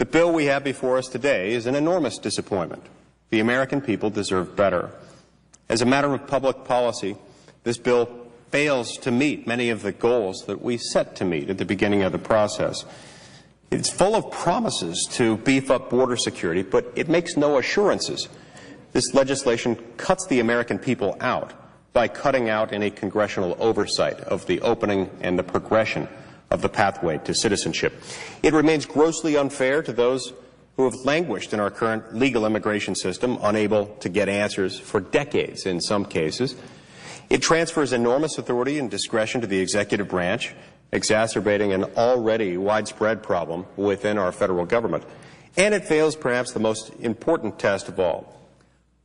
The bill we have before us today is an enormous disappointment. The American people deserve better. As a matter of public policy, this bill fails to meet many of the goals that we set to meet at the beginning of the process. It's full of promises to beef up border security, but it makes no assurances. This legislation cuts the American people out by cutting out any congressional oversight of the opening and the progression of the pathway to citizenship. It remains grossly unfair to those who have languished in our current legal immigration system, unable to get answers for decades in some cases. It transfers enormous authority and discretion to the executive branch, exacerbating an already widespread problem within our federal government. And it fails perhaps the most important test of all.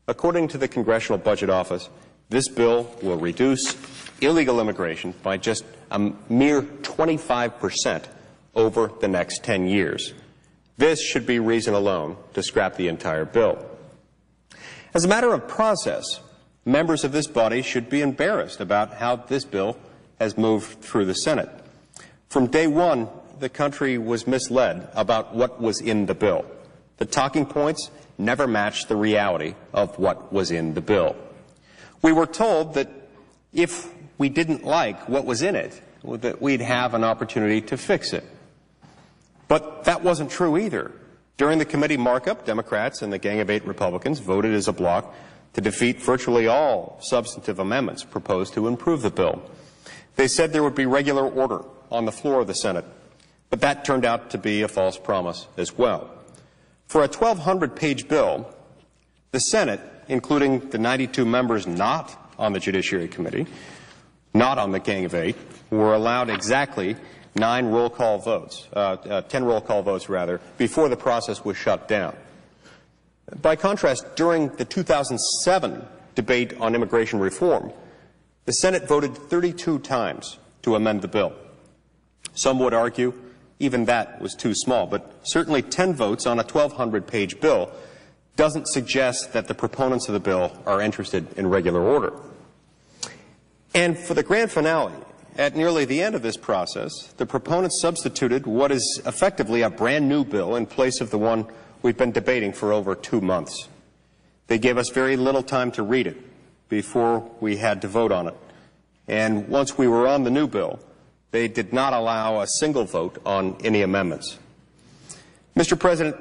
According to the Congressional Budget Office, this bill will reduce illegal immigration by just a mere 25% over the next 10 years. This should be reason alone to scrap the entire bill. As a matter of process, members of this body should be embarrassed about how this bill has moved through the Senate. From day one, the country was misled about what was in the bill. The talking points never matched the reality of what was in the bill. We were told that if we didn't like what was in it, that we'd have an opportunity to fix it. But that wasn't true either. During the committee markup, Democrats and the Gang of 8 Republicans voted as a bloc to defeat virtually all substantive amendments proposed to improve the bill. They said there would be regular order on the floor of the Senate, but that turned out to be a false promise as well. For a 1,200-page bill, the Senate, including the 92 members not on the Judiciary Committee, not on the Gang of 8, were allowed exactly 10 roll call votes, before the process was shut down. By contrast, during the 2007 debate on immigration reform, the Senate voted 32 times to amend the bill. Some would argue even that was too small, but certainly 10 votes on a 1,200-page bill doesn't suggest that the proponents of the bill are interested in regular order. And for the grand finale, at nearly the end of this process, the proponents substituted what is effectively a brand new bill in place of the one we've been debating for over 2 months. They gave us very little time to read it before we had to vote on it. And once we were on the new bill, they did not allow a single vote on any amendments. Mr. President,